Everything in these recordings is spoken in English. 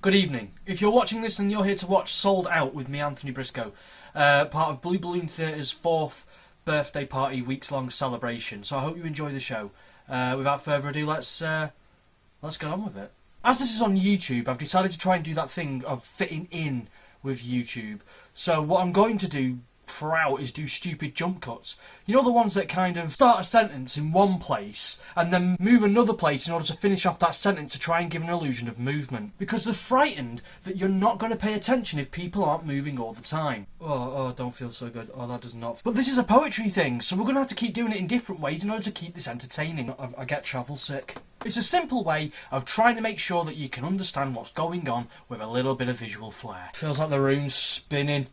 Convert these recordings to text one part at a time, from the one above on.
Good evening. If you're watching this, then you're here to watch Sold Out with me, Anthony Briscoe, part of Blue Balloon Theatre's 4th birthday party weeks-long celebration. So I hope you enjoy the show. Without further ado, let's get on with it. As this is on YouTube, I've decided to try and do that thing of fitting in with YouTube. So what I'm going to do throughout is do stupid jump cuts. You know, the ones that kind of start a sentence in one place and then move another place in order to finish off that sentence to try and give an illusion of movement. Because they're frightened that you're not going to pay attention if people aren't moving all the time. Oh, don't feel so good. Oh, that does not. But this is a poetry thing, so we're going to have to keep doing it in different ways in order to keep this entertaining. I get travel sick. It's a simple way of trying to make sure that you can understand what's going on with a little bit of visual flair. Feels like the room's spinning.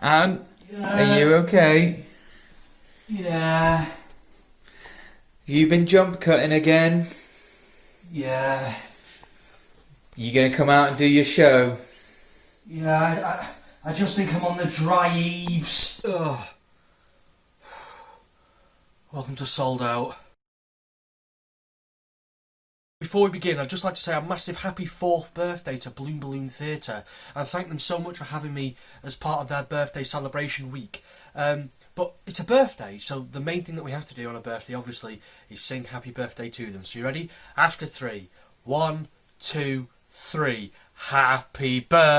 Anne, are you okay? Yeah. You been jump cutting again? Yeah. You gonna come out and do your show? Yeah, I just think I'm on the dry eaves. Ugh. Welcome to Sold Out. Before we begin, I'd just like to say a massive happy 4th birthday to Blue Balloon Theatre and thank them so much for having me as part of their birthday celebration week. But it's a birthday, so the main thing that we have to do on a birthday, obviously, is sing happy birthday to them. So you ready? After 3. 1, 2, 3. Happy birthday.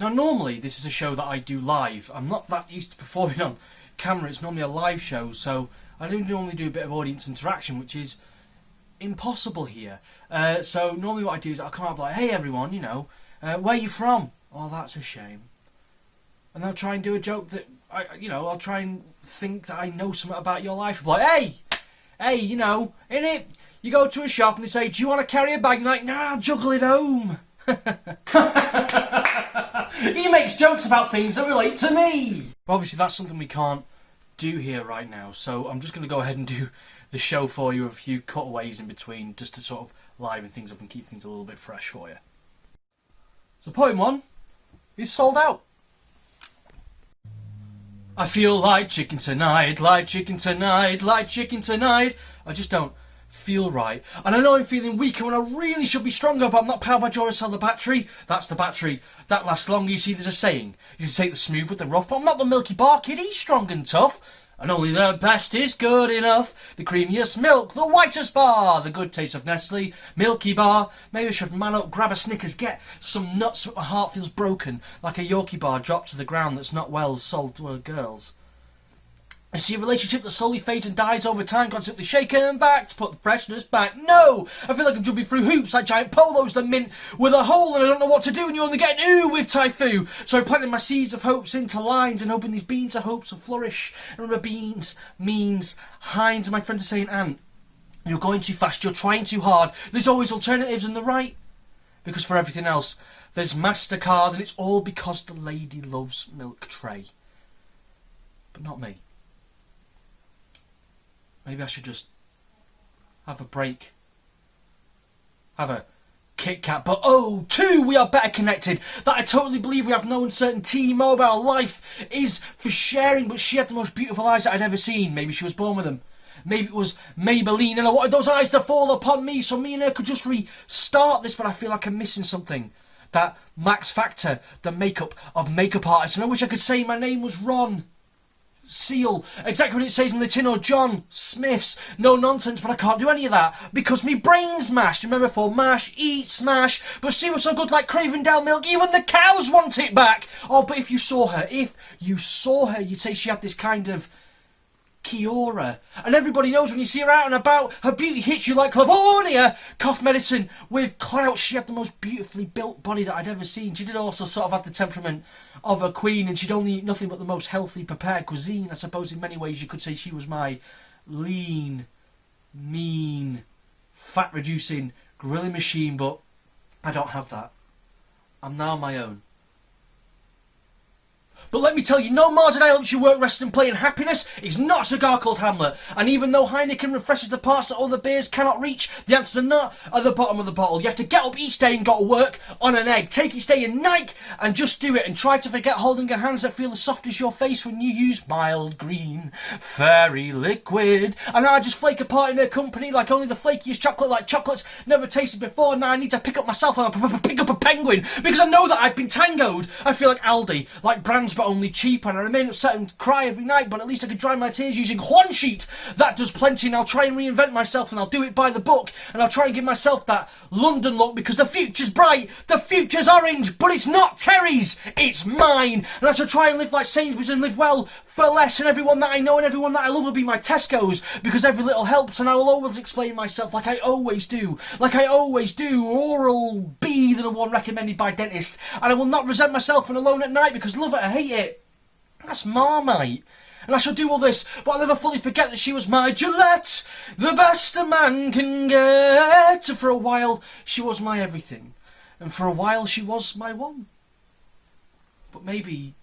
Now normally this is a show that I do live. I'm not that used to performing on camera. It's normally a live show, so I do normally do a bit of audience interaction, which is impossible here. So normally what I do is I'll come out and be like, hey everyone, you know, where are you from? Oh, that's a shame. And I'll try and do a joke that, I'll try and think that I know something about your life. I'll be like, hey, you know, innit? You go to a shop and they say, do you want to carry a bag? And you're like, nah, I'll juggle it home. He makes jokes about things that relate to me. But obviously that's something we can't do here right now, so I'm just going to go ahead and do the show for you with a few cutaways in between just to sort of liven things up and keep things a little bit fresh for you. So poem 1 is Sold Out. I feel like chicken tonight, like chicken tonight, like chicken tonight. I just don't feel right. And I know I'm feeling weaker when I really should be stronger, but I'm not powered by Duracell the battery. That's the battery. That lasts longer. You see, there's a saying. You can take the smooth with the rough, but I'm not the Milky Bar kid. He's strong and tough. And only the best is good enough. The creamiest milk, the whitest bar, the good taste of Nestle, Milky Bar. Maybe I should man up, grab a Snickers, get some nuts, but my heart feels broken, like a Yorkie bar dropped to the ground that's not well sold to girls. I see a relationship that slowly fades and dies over time, can't simply shake them back to put the freshness back. No! I feel like I'm jumping through hoops like giant polos that mint with a hole and I don't know what to do and you only get an ooh with Typhoo. So I planted my seeds of hopes into lines and hoping these beans of hopes will flourish. And remember, beans means Heinz, and my friend is saying, Ant, you're going too fast, you're trying too hard. There's always alternatives in the right. Because for everything else, there's MasterCard, and it's all because the lady loves milk tray. But not me. Maybe I should just have a break. Have a Kit Kat. But oh, 2, we are better connected. That I totally believe we have no uncertainty. Mobile life is for sharing, but she had the most beautiful eyes that I'd ever seen. Maybe she was born with them. Maybe it was Maybelline and I wanted those eyes to fall upon me so me and her could just restart this, but I feel like I'm missing something. That Max Factor, the makeup of makeup artists. And I wish I could say my name was Ron Seal, exactly what it says on the tin, or John Smith's. No nonsense, but I can't do any of that because me brain's mashed. Remember, for mash, eat, smash. But see what's so good like Cravendale milk, even the cows want it back. Oh, but if you saw her, you'd say she had this kind of Kiora. And everybody knows when you see her out and about, her beauty hits you like Clavonia. Cough medicine with clout. She had the most beautifully built body that I'd ever seen. She did also sort of have the temperament of a queen, and she'd only eat nothing but the most healthy prepared cuisine. I suppose in many ways you could say she was my lean, mean, fat reducing grilling machine, but I don't have that. I'm now my own. But let me tell you, no more did I help you work, rest and play, and happiness is not a cigar called Hamlet. And even though Heineken refreshes the parts that other beers cannot reach, the answers are not at the bottom of the bottle. You have to get up each day and go to work on an egg. Take each day in Nike and just do it. And try to forget holding your hands that feel as soft as your face when you use mild green fairy liquid. And I just flake apart in their company like only the flakiest chocolate, like chocolates never tasted before. Now I need to pick up myself and pick up a penguin because I know that I've been tangoed. I feel like Aldi, like brands but only cheaper, and I remain upset and cry every night, but at least I could dry my tears using Juan sheet. That does plenty, and I'll try and reinvent myself, and I'll do it by the book, and I'll try and give myself that London look because the future's bright, the future's orange, but it's not Terry's, it's mine. And I shall try and live like Sainsbury's and live well for less, and everyone that I know and everyone that I love will be my Tesco's because every little helps, and I will always explain myself like I always do, Oral B than the one recommended by dentist, and I will not resent myself when alone at night because love it, I hate it. That's Marmite. And I shall do all this, but I'll never fully forget that she was my Gillette, the best a man can get. And for a while, she was my everything. And for a while, she was my one. But maybe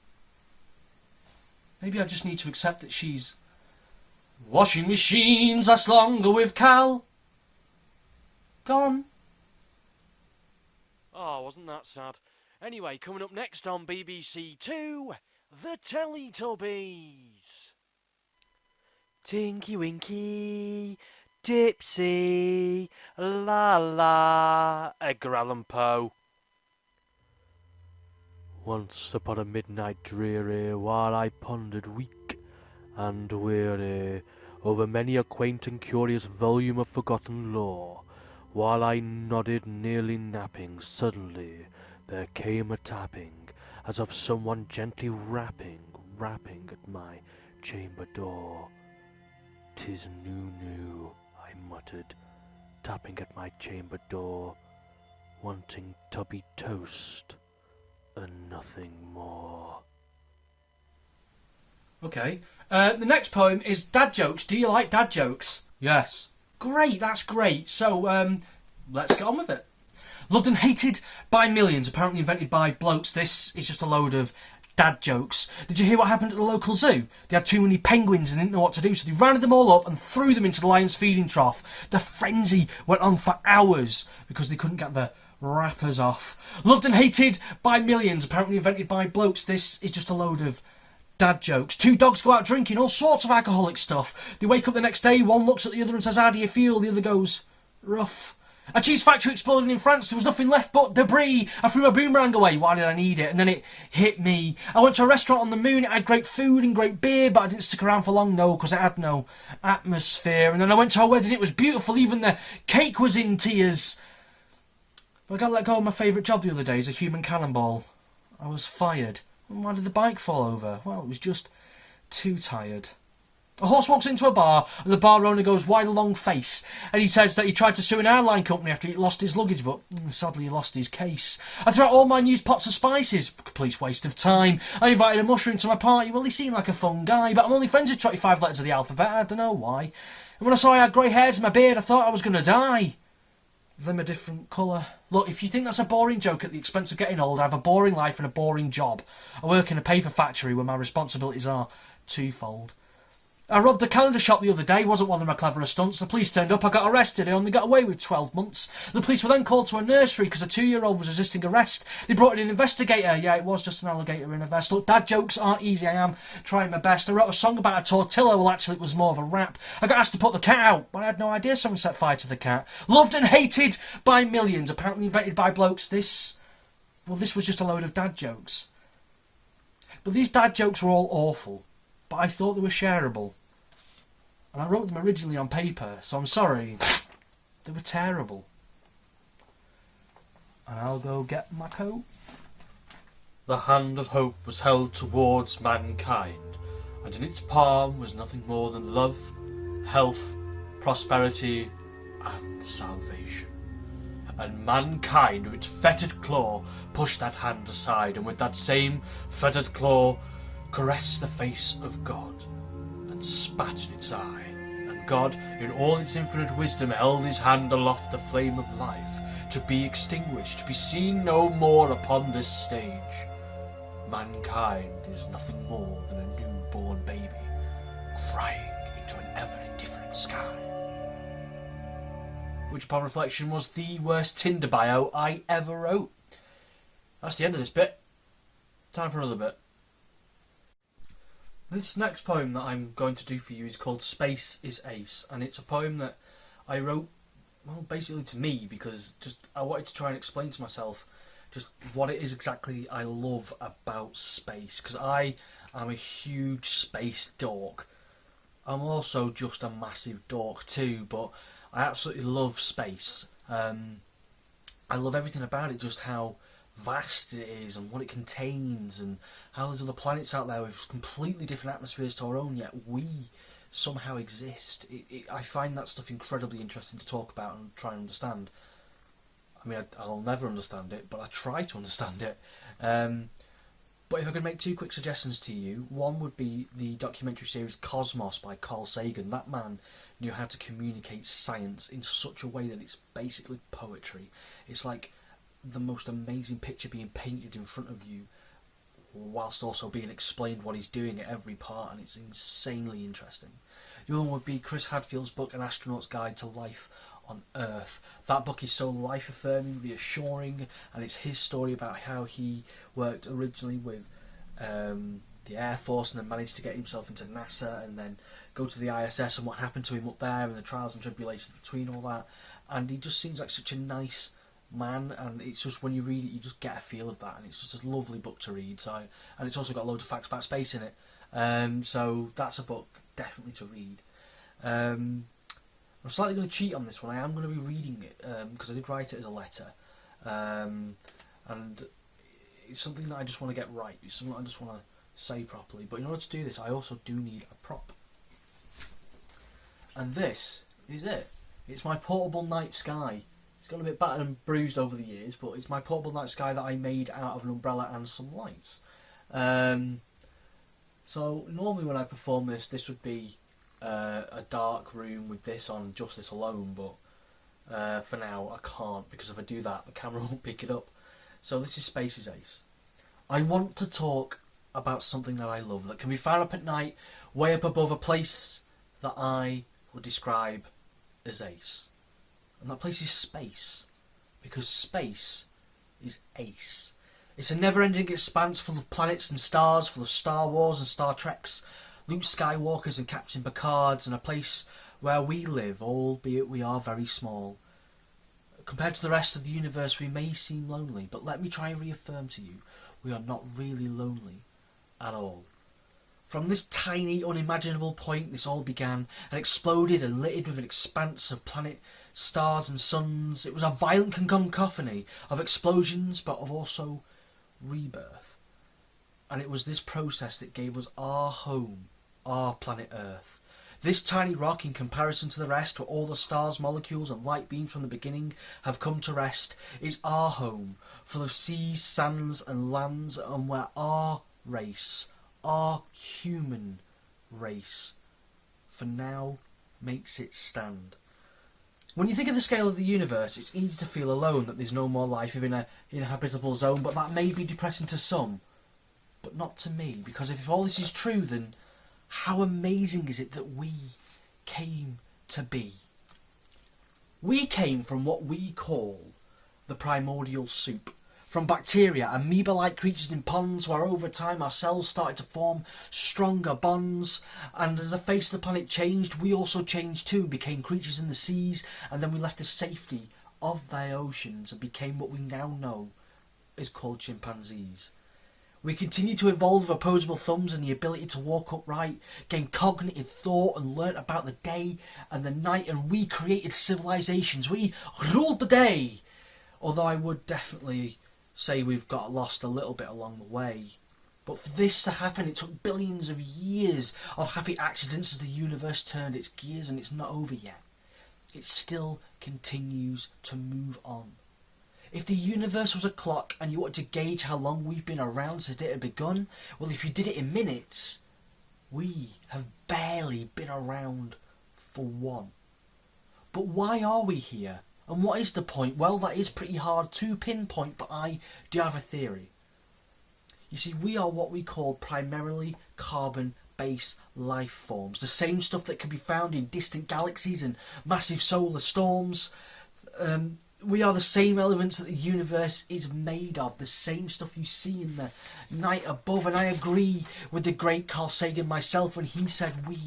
I just need to accept that she's... Washing machines last longer with Cal. Gone. Oh, wasn't that sad? Anyway, coming up next on BBC Two, the Teletubbies. Tinky Winky, Dipsy, la la, Edgar Allan Poe. Once upon a midnight dreary, while I pondered weak and weary over many a quaint and curious volume of forgotten lore, while I nodded nearly napping, suddenly there came a tapping, as of someone gently rapping at my chamber door. "'Tis new," I muttered, tapping at my chamber door, wanting tubby toast and nothing more. Okay. The next poem is Dad Jokes. Do you like dad jokes? Yes. Great, that's great. So, let's get on with it. Loved and hated by millions, apparently invented by blokes. This is just a load of dad jokes. Did you hear what happened at the local zoo? They had too many penguins and didn't know what to do, so they rounded them all up and threw them into the lion's feeding trough. The frenzy went on for hours because they couldn't get the wrappers off. Loved and hated by millions, apparently invented by blokes. This is just a load of dad jokes. Two dogs go out drinking all sorts of alcoholic stuff. They wake up the next day, one looks at the other and says, "How do you feel?" The other goes, "Rough." A cheese factory exploded in France. There was nothing left but debris. I threw my boomerang away. Why did I need it? And then it hit me. I went to a restaurant on the moon. It had great food and great beer, but I didn't stick around for long, no, because it had no atmosphere. And then I went to a wedding. It was beautiful. Even the cake was in tears. But I got let go of my favourite job the other day as a human cannonball. I was fired. And why did the bike fall over? Well, it was just too tired. A horse walks into a bar, and the bar owner goes, "Why the long face?" And he says that he tried to sue an airline company after he lost his luggage, but sadly he lost his case. I threw out all my used pots of spices. Complete waste of time. I invited a mushroom to my party. Well, he seemed like a fun guy, but I'm only friends with 25 letters of the alphabet. I don't know why. And when I saw I had grey hairs in my beard, I thought I was going to die. Them a different colour. Look, if you think that's a boring joke at the expense of getting old, I have a boring life and a boring job. I work in a paper factory where my responsibilities are twofold. I robbed a calendar shop the other day. Wasn't one of my cleverest stunts. The police turned up. I got arrested. I only got away with 12 months. The police were then called to a nursery because a 2-year-old was resisting arrest. They brought in an investigator. Yeah, it was just an alligator in a vest. Look, dad jokes aren't easy. I am trying my best. I wrote a song about a tortilla. Well, actually, it was more of a rap. I got asked to put the cat out, but I had no idea someone set fire to the cat. Loved and hated by millions, apparently invented by blokes. This was just a load of dad jokes. But these dad jokes were all awful. But I thought they were shareable. And I wrote them originally on paper, so I'm sorry. They were terrible. And I'll go get my coat. The hand of hope was held towards mankind, and in its palm was nothing more than love, health, prosperity, and salvation. And mankind, with its fettered claw, pushed that hand aside, and with that same fettered claw, caressed the face of God, and spat in its eye. And God, in all its infinite wisdom, held his hand aloft the flame of life, to be extinguished, to be seen no more upon this stage. mankind is nothing more than a newborn baby crying into an ever different sky. Which, upon reflection, was the worst Tinder bio I ever wrote. That's the end of this bit. Time for another bit. This next poem that I'm going to do for you is called Space is Ace, and it's a poem that I wrote, well, basically to me, because just I wanted to try and explain to myself just what it is exactly I love about space, because I am a huge space dork. I'm also just a massive dork too, but I absolutely love space. I love everything about it, just how vast it is and what it contains, and how there's other planets out there with completely different atmospheres to our own, yet we somehow exist. I find that stuff incredibly interesting to talk about and try and understand. I mean, I'll never understand it, but I try to understand it. But if I could make two quick suggestions to you, one would be the documentary series Cosmos by Carl Sagan. That man knew how to communicate science in such a way that it's basically poetry. It's like the most amazing picture being painted in front of you whilst also being explained what he's doing at every part, and it's insanely interesting. The other one would be Chris Hadfield's book An Astronaut's Guide to Life on Earth. That book is so life-affirming, reassuring, and it's his story about how he worked originally with the Air Force and then managed to get himself into NASA and then go to the ISS, and what happened to him up there and the trials and tribulations between all that. And he just seems like such a nice man, and it's just, when you read it, you just get a feel of that, and it's just a lovely book to read. And it's also got loads of facts about space in it, so that's a book definitely to read. I'm slightly going to cheat on this one. I am going to be reading it because I did write it as a letter, and it's something that I just want to get right. It's something I just want to say properly. But in order to do this, I also do need a prop, and this is it. It's my portable night sky. It's got a bit battered and bruised over the years, but it's my portable night sky that I made out of an umbrella and some lights. So normally when I perform this would be a dark room with this on, just this alone, but for now I can't, because if I do that the camera won't pick it up. So this is Space is Ace. I want to talk about something that I love, that can be found up at night, way up above a place that I would describe as ace. And that place is space, because space is ace. It's a never-ending expanse full of planets and stars, full of Star Wars and Star Treks, Luke Skywalkers and Captain Picards, and a place where we live, albeit we are very small. Compared to the rest of the universe, we may seem lonely, but let me try and reaffirm to you, we are not really lonely at all. From this tiny, unimaginable point, this all began and exploded and littered with an expanse of planet, stars and suns. It was a violent cacophony of explosions, but of also rebirth. And it was this process that gave us our home, our planet Earth. This tiny rock, in comparison to the rest, where all the stars, molecules and light beams from the beginning have come to rest, is our home, full of seas, sands and lands, and where our race, our human race, for now makes its stand. When you think of the scale of the universe, it's easy to feel alone, that there's no more life within an inhabitable zone, but that may be depressing to some, but not to me, because if all this is true, then how amazing is it that we came to be? We came from what we call the primordial soup. From bacteria, amoeba-like creatures in ponds, where over time our cells started to form stronger bonds, and as the face of the planet changed, we also changed too, became creatures in the seas, and then we left the safety of the oceans and became what we now know is called chimpanzees. We continued to evolve with opposable thumbs and the ability to walk upright, gain cognitive thought and learnt about the day and the night, and we created civilizations. We ruled the day. Although I would definitely say we've got lost a little bit along the way. But for this to happen, it took billions of years of happy accidents as the universe turned its gears, and it's not over yet. It still continues to move on. If the universe was a clock and you wanted to gauge how long we've been around since it had begun, well, if you did it in minutes, we have barely been around for one. But why are we here? And what is the point? Well, that is pretty hard to pinpoint, but I do have a theory. You see, we are what we call primarily carbon-based life forms. The same stuff that can be found in distant galaxies and massive solar storms. We are the same elements that the universe is made of. The same stuff you see in the night above. And I agree with the great Carl Sagan myself when he said we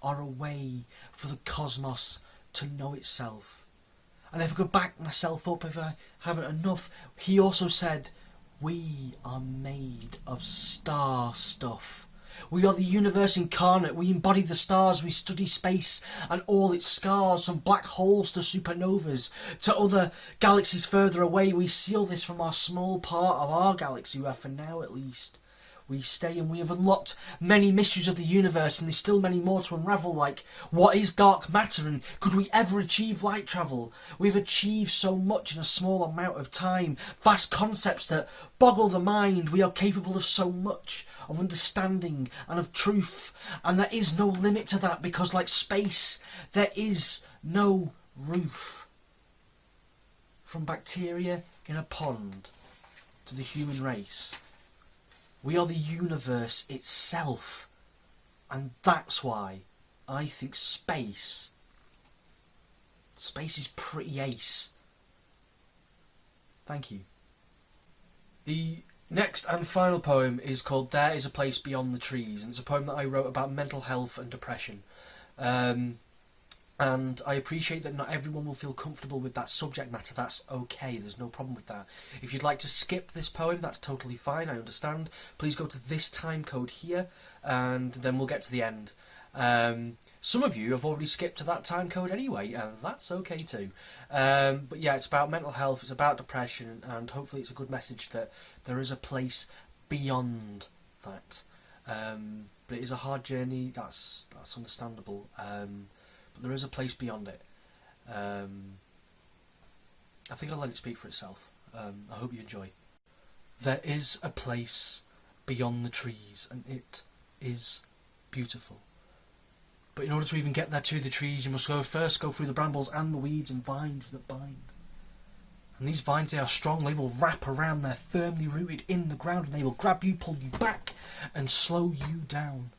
are a way for the cosmos to know itself. And if I could back myself up, if I haven't enough, he also said we are made of star stuff. We are the universe incarnate. We embody the stars. We study space and all its scars, from black holes to supernovas to other galaxies further away. We see all this from our small part of our galaxy, where for now at least we stay, and we have unlocked many mysteries of the universe, and there's still many more to unravel, like what is dark matter and could we ever achieve light travel? We've achieved so much in a small amount of time, vast concepts that boggle the mind. We are capable of so much, of understanding and of truth, and there is no limit to that, because like space, there is no roof. From bacteria in a pond to the human race, we are the universe itself, and that's why I think space is pretty ace. Thank you. The next and final poem is called There Is a Place Beyond the Trees, and it's a poem that I wrote about mental health and depression. And I appreciate that not everyone will feel comfortable with that subject matter. That's okay, there's no problem with that. If you'd like to skip this poem, that's totally fine, I understand. Please go to this time code here, and then we'll get to the end. Some of you have already skipped to that time code anyway, and that's okay too. But yeah, it's about mental health, it's about depression, and hopefully it's a good message that there is a place beyond that. But it is a hard journey, that's understandable. But there is a place beyond it. I think I'll let it speak for itself. I hope you enjoy. There is a place beyond the trees, and it is beautiful. But in order to even get there to the trees, you must first go through the brambles and the weeds and vines that bind. And these vines, they are strong. They will wrap around. They're firmly rooted in the ground, and they will grab you, pull you back, and slow you down.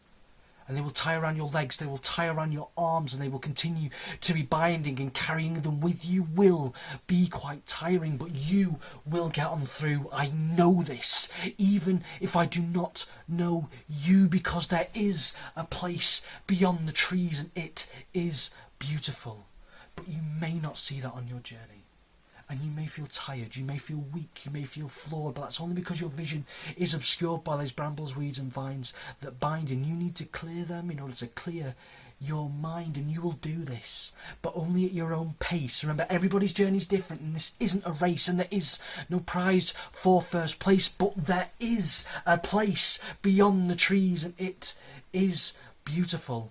And they will tie around your legs, they will tie around your arms, and they will continue to be binding, and carrying them with you will be quite tiring, but you will get on through. I know this, even if I do not know you, because there is a place beyond the trees, and it is beautiful. But you may not see that on your journey. And you may feel tired, you may feel weak, you may feel flawed, but that's only because your vision is obscured by those brambles, weeds and vines that bind, and you need to clear them in order to clear your mind, and you will do this, but only at your own pace. Remember, everybody's journey is different, and this isn't a race, and there is no prize for first place, but there is a place beyond the trees, and it is beautiful.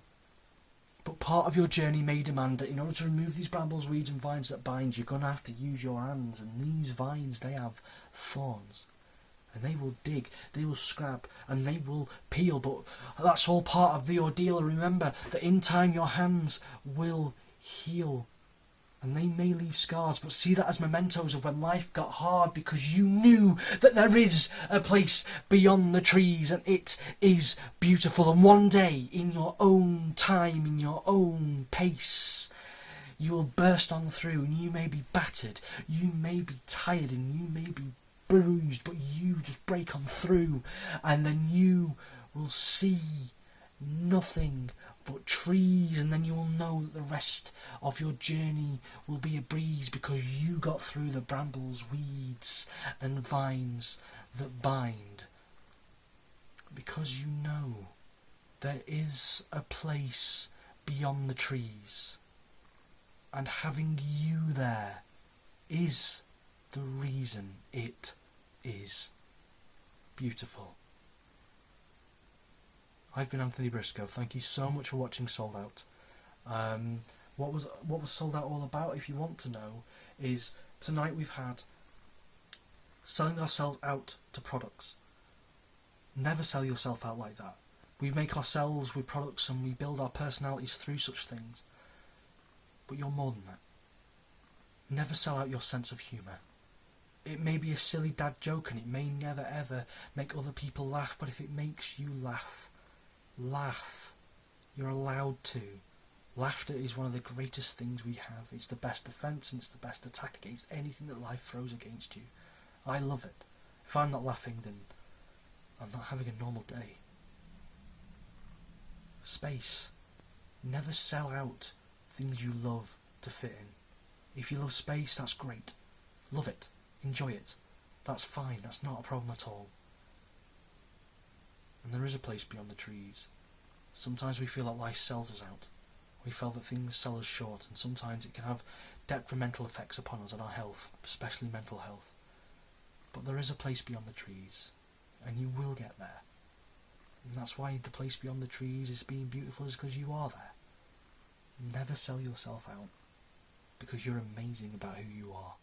But part of your journey may demand that in order to remove these brambles, weeds and vines that bind, you're going to have to use your hands. And these vines, they have thorns. And they will dig, they will scrap, and they will peel. But that's all part of the ordeal. Remember that in time your hands will heal. And they may leave scars, but see that as mementos of when life got hard, because you knew that there is a place beyond the trees, and it is beautiful. And one day, in your own time, in your own pace, you will burst on through, and you may be battered, you may be tired, and you may be bruised, but you just break on through, and then you will see nothing but trees, and then you will know that the rest of your journey will be a breeze, because you got through the brambles, weeds and vines that bind. Because you know there is a place beyond the trees, and having you there is the reason it is beautiful. I've been Anthony Briscoe. Thank you so much for watching Sold Out. What was Sold Out all about, if you want to know, is tonight we've had selling ourselves out to products. Never sell yourself out like that. We make ourselves with products, and we build our personalities through such things. But you're more than that. Never sell out your sense of humour. It may be a silly dad joke and it may never ever make other people laugh, but if it makes you laugh, laugh. You're allowed to. Laughter is one of the greatest things we have. It's the best defence and it's the best attack against anything that life throws against you. I love it. If I'm not laughing, then I'm not having a normal day. Space. Never sell out things you love to fit in. If you love space, that's great. Love it. Enjoy it. That's fine. That's not a problem at all. And there is a place beyond the trees. Sometimes we feel that life sells us out. We feel that things sell us short, and sometimes it can have detrimental effects upon us and our health, especially mental health. But there is a place beyond the trees, and you will get there. And that's why the place beyond the trees is being beautiful, is because you are there. Never sell yourself out, because you're amazing about who you are.